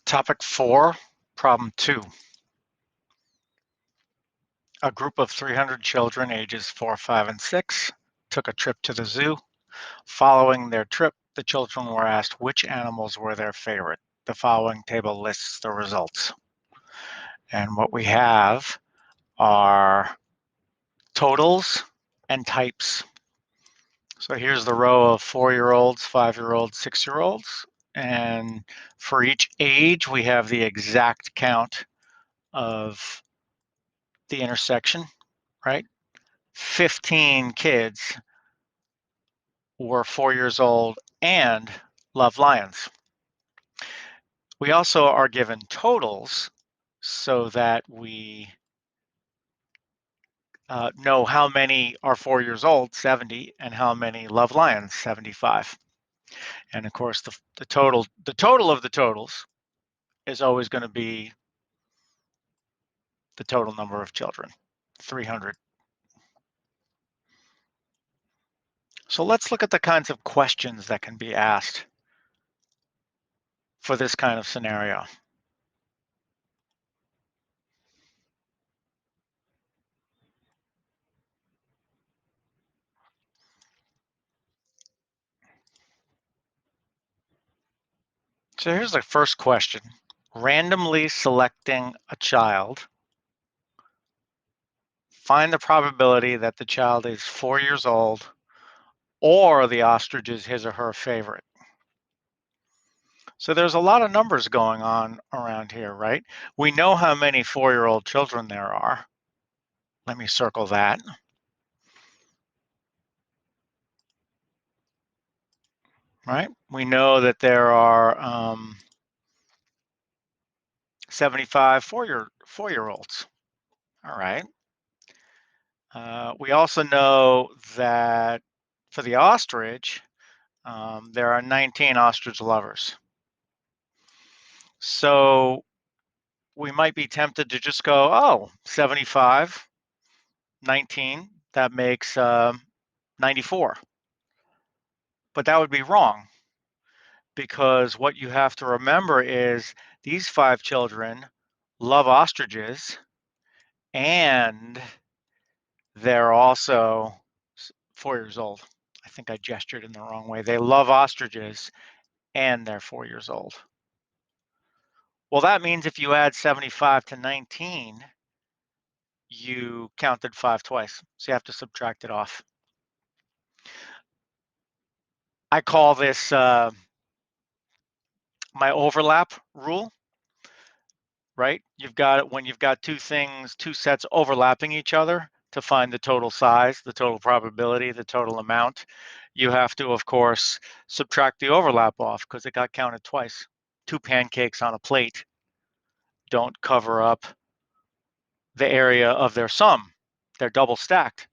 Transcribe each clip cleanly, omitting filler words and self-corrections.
Topic 4, problem 2. A group of 300 children ages 4, 5, and 6 took a trip to the zoo. Following their trip, the children were asked which animals were their favorite. The following table lists the results. And what we have are totals and types. So here's the row of 4-year-olds, 5-year-olds, 6-year-olds. And for each age, we have the exact count of the intersection, right? 15 kids were 4 years old and love lions. We also are given totals so that we know how many are 4 years old, 70, and how many love lions, 75. And of course, the total of the totals is always going to be the total number of children, 300. So let's look at the kinds of questions that can be asked for this kind of scenario. So here's the first question. Randomly selecting a child, find the probability that the child is 4 years old or the ostrich is his or her favorite. So there's a lot of numbers going on around here, right? We know how many 4-year-old children there are. Let me circle that. Right? We know that there are 75 four-year-olds. All right. We also know that for the ostrich, there are 19 ostrich lovers. So we might be tempted to just go, oh, 75, 19, that makes 94. But that would be wrong, because what you have to remember is these 5 children love ostriches, and they're also 4 years old. I think I gestured in the wrong way. They love ostriches and they're 4 years old. Well, that means if you add 75 to 19, you counted 5 twice. So you have to subtract it off. I call this my overlap rule, right? You've got it when you've got two sets overlapping each other to find the total size, the total probability, the total amount. You have to, of course, subtract the overlap off because it got counted twice. 2 pancakes on a plate don't cover up the area of their sum. They're double stacked.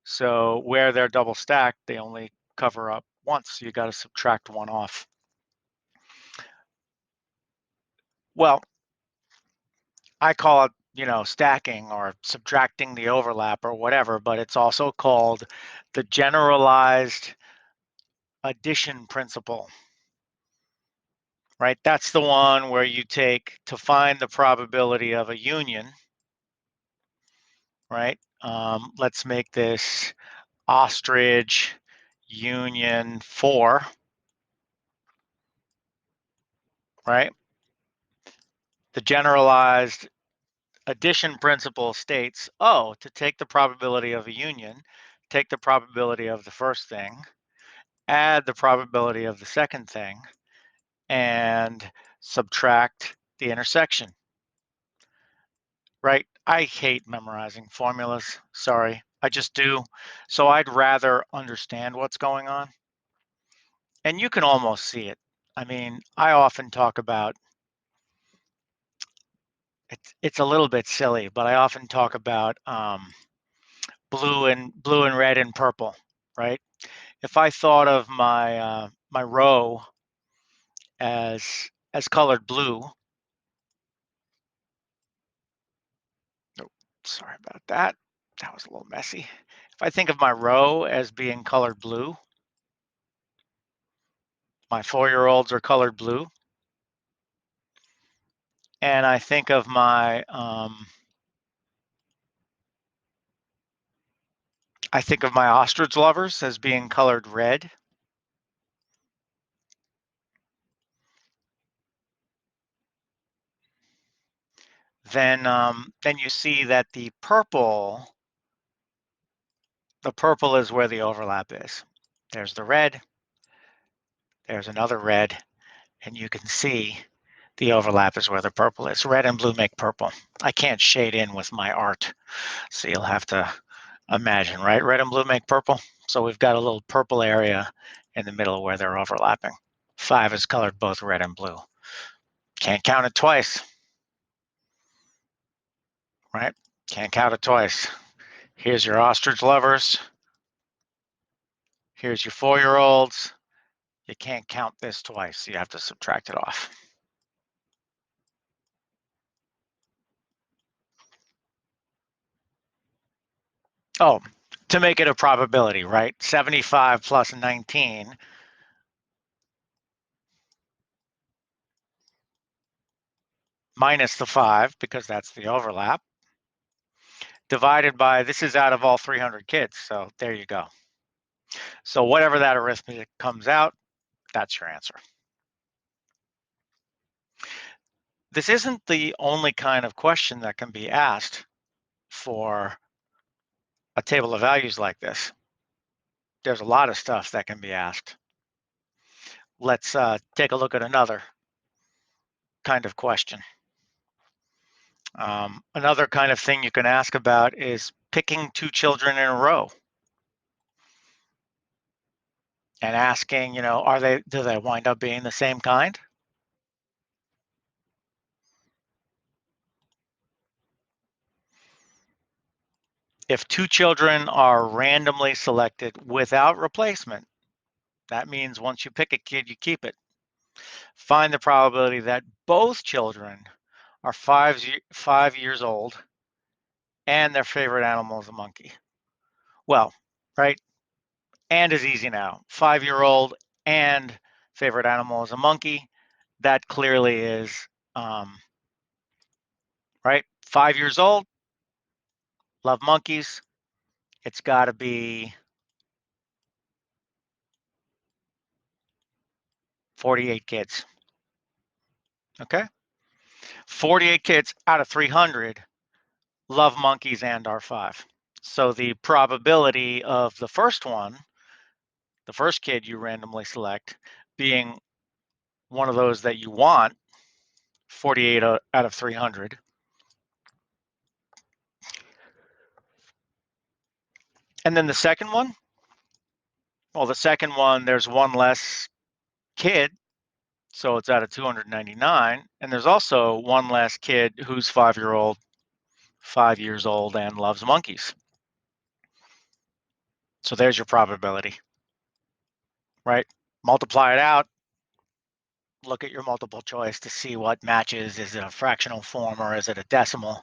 So where they're double stacked, they only cover up once. So you got to subtract one off. Well, I call it, stacking or subtracting the overlap or whatever, but it's also called the generalized addition principle, right? That's the one where you take to find the probability of a union, right? Let's make this ostrich union 4, right? The generalized addition principle states, oh, to take the probability of a union, take the probability of the first thing, add the probability of the second thing, and subtract the intersection, right? I hate memorizing formulas. Sorry, I just do. So I'd rather understand what's going on. And you can almost see it. I mean, I often talk about, it's a little bit silly, but I often talk about blue and red and purple, right? If I thought of my row as colored blue, oh, sorry about that. That was a little messy. If I think of my row as being colored blue, my 4-year-olds are colored blue. and I think of my ostrich lovers as being colored red. Then you see that the purple is where the overlap is. There's the red, there's another red, and you can see the overlap is where the purple is. Red and blue make purple. I can't shade in with my art, so you'll have to imagine, right? Red and blue make purple. So we've got a little purple area in the middle where they're overlapping. 5 is colored both red and blue. Can't count it twice, right? Can't count it twice. Here's your ostrich lovers. Here's your 4-year-olds. You can't count this twice, so you have to subtract it off. Oh, to make it a probability, right? 75 plus 19 minus the 5, because that's the overlap, divided by, this is out of all 300 kids, so there you go. So whatever that arithmetic comes out, that's your answer. This isn't the only kind of question that can be asked for a table of values like this. There's a lot of stuff that can be asked. Let's take a look at another kind of question. Another kind of thing you can ask about is picking 2 children in a row and asking, do they wind up being the same kind? If 2 children are randomly selected without replacement, that means once you pick a kid, you keep it. Find the probability that both children are 5 years old and their favorite animal is a monkey. Well, right? And is easy now. 5-year-old and favorite animal is a monkey. That clearly is, right? 5 years old, love monkeys. It's got to be 48 kids. Okay? 48 kids out of 300 love monkeys and are 5. So the probability of the first one, the first kid you randomly select, being one of those that you want, 48 out of 300. And then the second one, well, the second one, there's one less kid, so it's out of 299. And there's also one less kid who's 5 years old and loves monkeys. So there's your probability, right? Multiply it out, look at your multiple choice to see what matches. Is it a fractional form or is it a decimal?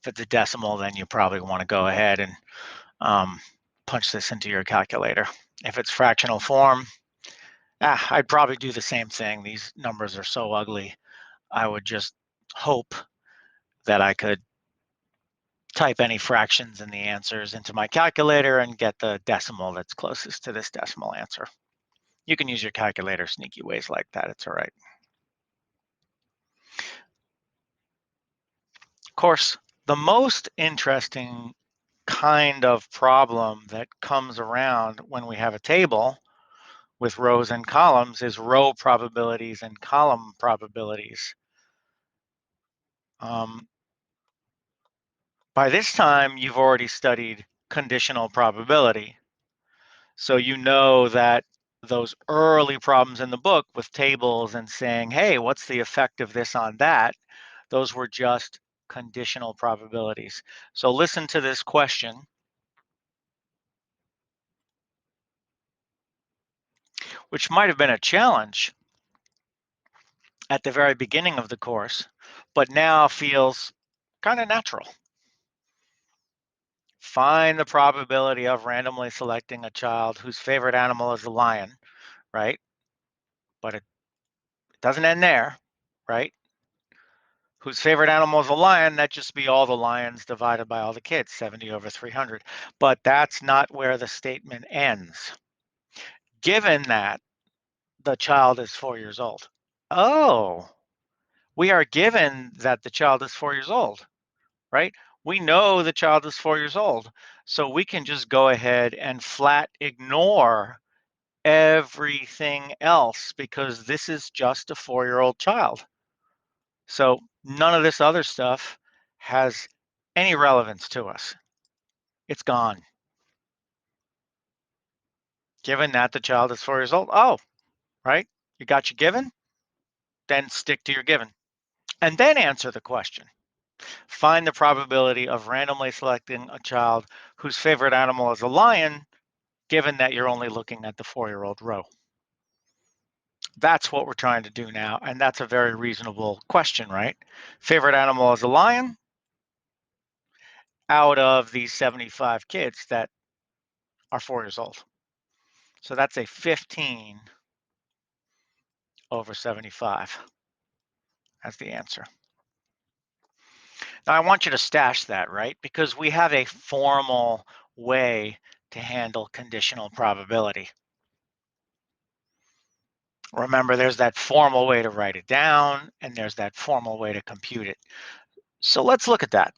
If it's a decimal, then you probably want to go ahead and punch this into your calculator. If it's fractional form, I'd probably do the same thing. These numbers are so ugly. I would just hope that I could type any fractions in the answers into my calculator and get the decimal that's closest to this decimal answer. You can use your calculator sneaky ways like that. It's all right. Of course, the most interesting kind of problem that comes around when we have a table with rows and columns is row probabilities and column probabilities. By this time, you've already studied conditional probability. So you know that those early problems in the book with tables and saying, hey, what's the effect of this on that? Those were just conditional probabilities. So listen to this question, which might have been a challenge at the very beginning of the course, but now feels kind of natural. Find the probability of randomly selecting a child whose favorite animal is a lion, right? But it doesn't end there, right? Whose favorite animal is a lion, that just be all the lions divided by all the kids, 70 over 300. But that's not where the statement ends. Given that the child is 4 years old. Oh, we are given that the child is 4 years old, right? We know the child is 4 years old. So we can just go ahead and flat ignore everything else because this is just a 4-year-old child. So none of this other stuff has any relevance to us. It's gone. Given that the child is 4 years old, oh, right? You got your given, then stick to your given. And then answer the question. Find the probability of randomly selecting a child whose favorite animal is a lion, given that you're only looking at the 4-year-old row. That's what we're trying to do now, and that's a very reasonable question, right? Favorite animal is a lion out of these 75 kids that are 4 years old. So that's a 15 over 75 as the answer. Now I want you to stash that, right? Because we have a formal way to handle conditional probability. Remember, there's that formal way to write it down, and there's that formal way to compute it. So let's look at that,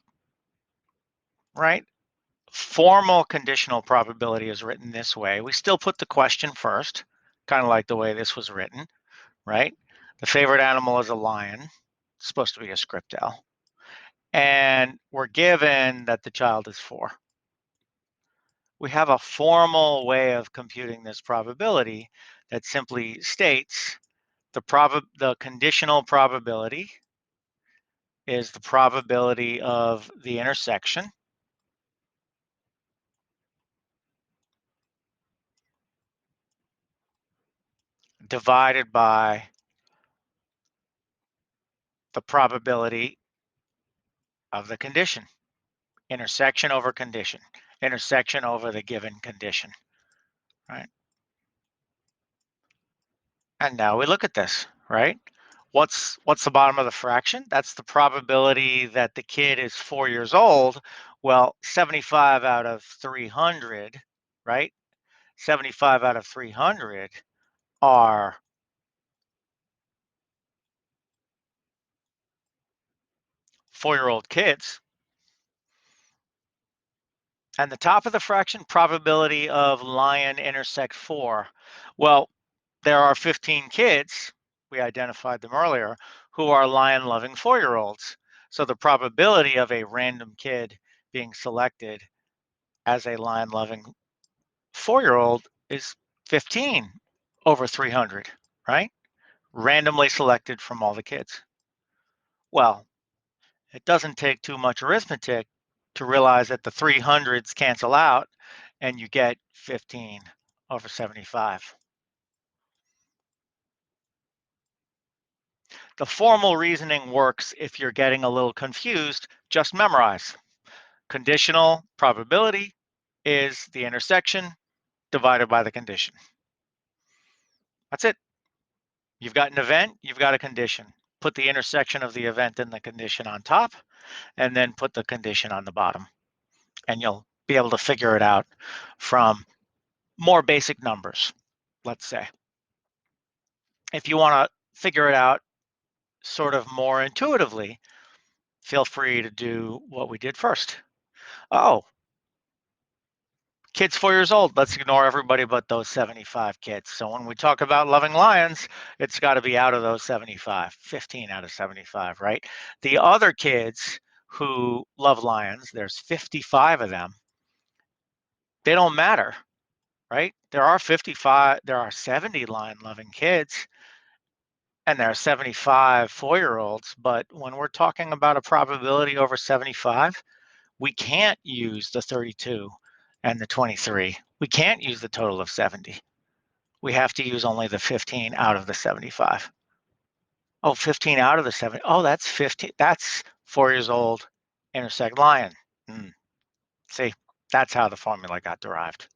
right? Formal conditional probability is written this way. We still put the question first, kind of like the way this was written, right? The favorite animal is a lion. It's supposed to be a script L. And we're given that the child is 4. We have a formal way of computing this probability that simply states the conditional probability is the probability of the intersection divided by the probability of the condition. Intersection over condition. Intersection over the given condition, right? And now we look at this, right? What's the bottom of the fraction? That's the probability that the kid is 4 years old. Well, 75 out of 300, right? 75 out of 300 are 4-year-old kids. And the top of the fraction, probability of lion intersect 4. Well, there are 15 kids, we identified them earlier, who are lion-loving 4-year-olds. So the probability of a random kid being selected as a lion-loving 4-year-old is 15 over 300, right? Randomly selected from all the kids. Well, it doesn't take too much arithmetic to realize that the 300s cancel out and you get 15 over 75. The formal reasoning works if you're getting a little confused, just memorize. Conditional probability is the intersection divided by the condition. That's it. You've got an event, you've got a condition. Put the intersection of the event and the condition on top, and then put the condition on the bottom. And you'll be able to figure it out from more basic numbers, let's say. If you want to figure it out sort of more intuitively, feel free to do what we did first. Oh, kid's 4 years old. Let's ignore everybody but those 75 kids. So when we talk about loving lions, it's got to be out of those 75, 15 out of 75, right? The other kids who love lions, there's 55 of them. They don't matter, right? There are 70 lion loving kids, and there are 75 4-year-olds. But when we're talking about a probability over 75, we can't use the 32 and the 23. We can't use the total of 70. We have to use only the 15 out of the 75. Oh, 15 out of the 70. Oh, that's 15. That's 4 years old, intersect lion. See, that's how the formula got derived.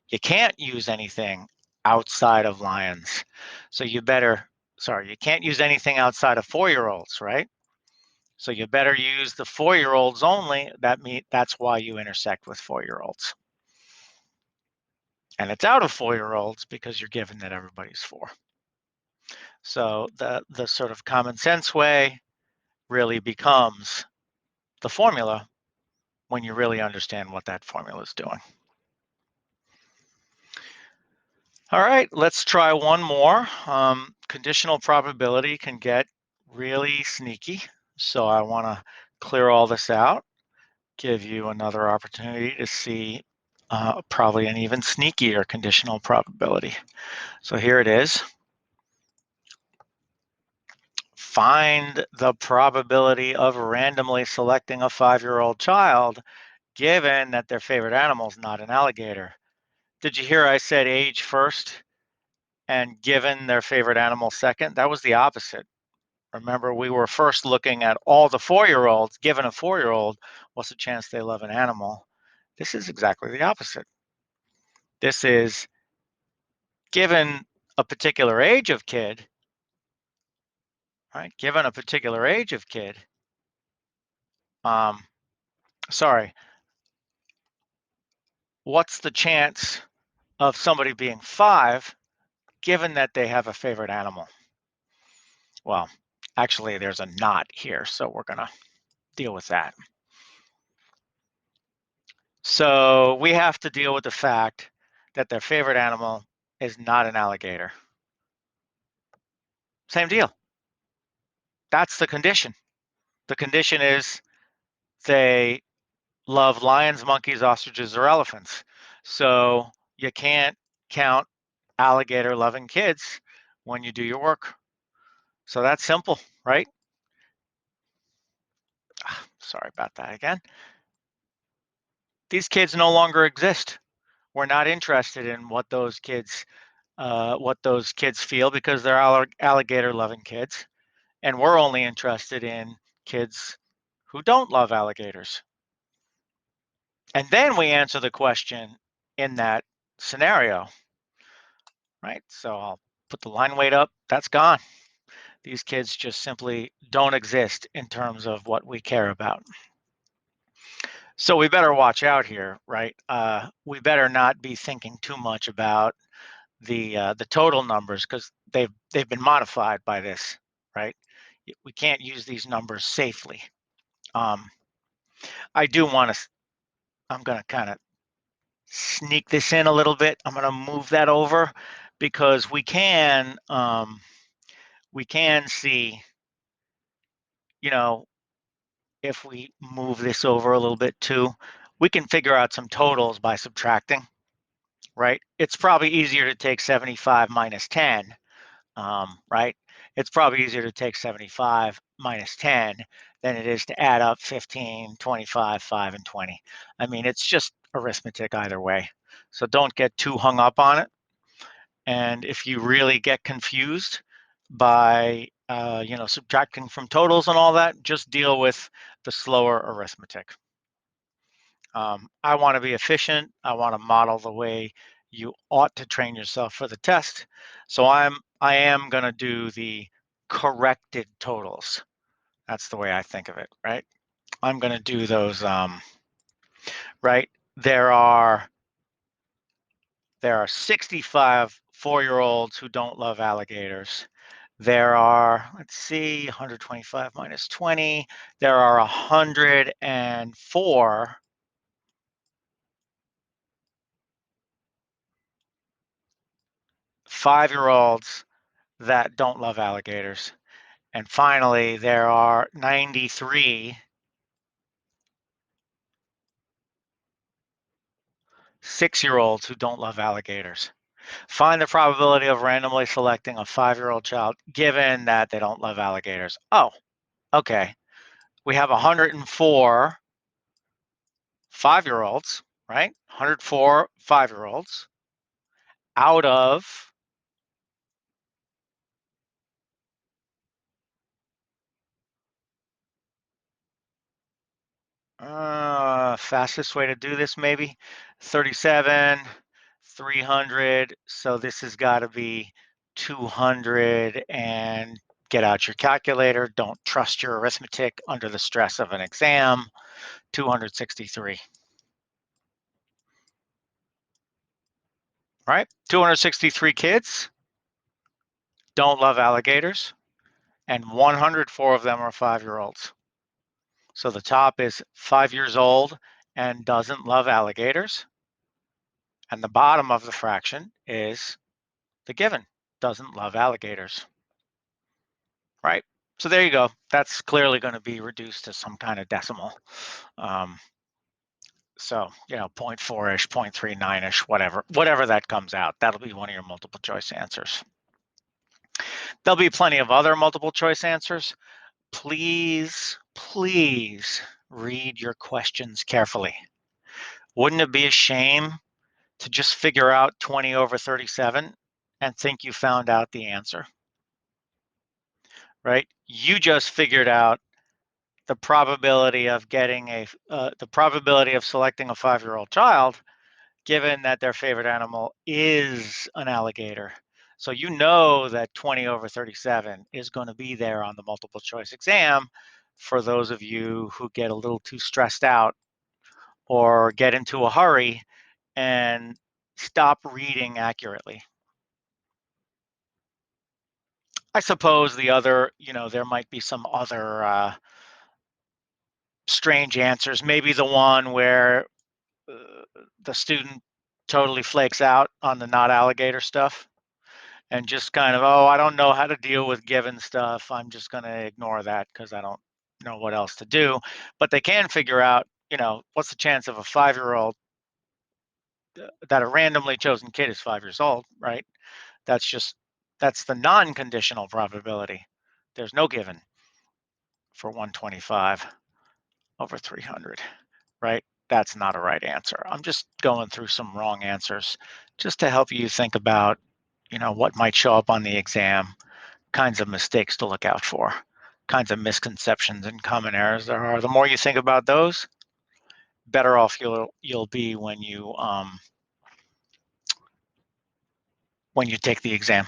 You can't use anything outside of lions. So you can't use anything outside of 4-year-olds, right? So you better use the 4-year-olds only. That's why you intersect with 4-year-olds. And it's out of 4-year-olds because you're given that everybody's 4. So the sort of common sense way really becomes the formula when you really understand what that formula is doing. All right, let's try one more. Conditional probability can get really sneaky. So I want to clear all this out, give you another opportunity to see probably an even sneakier conditional probability. So here it is. Find the probability of randomly selecting a 5-year-old child given that their favorite animal is not an alligator. Did you hear I said age first and given their favorite animal second? That was the opposite. Remember, we were first looking at all the 4-year-olds. Given a 4-year-old, what's the chance they love an animal? This is exactly the opposite. This is given a particular age of kid, right? Given a particular age of kid, sorry, what's the chance of somebody being 5 given that they have a favorite animal? Well, actually, there's a not here, so we're going to deal with that. So we have to deal with the fact that their favorite animal is not an alligator. Same deal. That's the condition. The condition is they love lions, monkeys, ostriches, or elephants. So you can't count alligator loving kids when you do your work. So that's simple, right? Sorry about that again. These kids no longer exist. We're not interested in what those kids feel because they're alligator loving kids, and we're only interested in kids who don't love alligators. And then we answer the question in that scenario, right? So I'll put the line weight up. That's gone. These kids just simply don't exist in terms of what we care about. So we better watch out here, right? We better not be thinking too much about the total numbers because they've been modified by this, right? We can't use these numbers safely. I do want to. I'm going to kind of sneak this in a little bit. I'm going to move that over because we can see, you know, if we move this over a little bit too, we can figure out some totals by subtracting, right? It's probably easier to take 75 minus 10, right? It's probably easier to take 75 minus 10 than it is to add up 15, 25, 5, and 20. I mean, it's just arithmetic either way. So don't get too hung up on it. And if you really get confused by subtracting from totals and all that, just deal with the slower arithmetic. I want to be efficient. I want to model the way you ought to train yourself for the test. So I am going to do the corrected totals. That's the way I think of it, right? I'm going to do those, right? There are 65 4-year-olds who don't love alligators. There are, let's see, 125 minus 20. There are 104 5-year-olds that don't love alligators. And finally, there are 93 6-year-olds who don't love alligators. Find the probability of randomly selecting a 5-year-old child given that they don't love alligators. Oh, okay. We have 104 5-year-olds, right? 104 5-year-olds out of fastest way to do this maybe 37, 300. So this has got to be 210 Get out your calculator. Don't trust your arithmetic under the stress of an exam. 263. Right? 263 kids don't love alligators, and 104 of them are 5-year-olds. So the top is 5 years old and doesn't love alligators. And the bottom of the fraction is the given, doesn't love alligators. Right? So there you go. That's clearly going to be reduced to some kind of decimal. So, 0.4-ish, 0.39-ish, whatever that comes out. That'll be one of your multiple choice answers. There'll be plenty of other multiple choice answers. Please, please read your questions carefully. Wouldn't it be a shame to just figure out 20 over 37 and think you found out the answer? Right? You just figured out the probability of getting the probability of selecting a 5-year-old child, given that their favorite animal is an alligator. So you know that 20 over 37 is going to be there on the multiple choice exam for those of you who get a little too stressed out or get into a hurry and stop reading accurately. I suppose the other, there might be some other strange answers. Maybe the one where the student totally flakes out on the not alligator stuff and just kind of, oh, I don't know how to deal with given stuff. I'm just going to ignore that because I don't know what else to do. But they can figure out, what's the chance of a 5-year-old that a randomly chosen kid is 5 years old, right? That's the non-conditional probability. There's no given for 125 over 300, right? That's not a right answer. I'm just going through some wrong answers just to help you think about, what might show up on the exam, kinds of mistakes to look out for, kinds of misconceptions and common errors there are. The more you think about those, better off you'll be when you take the exam.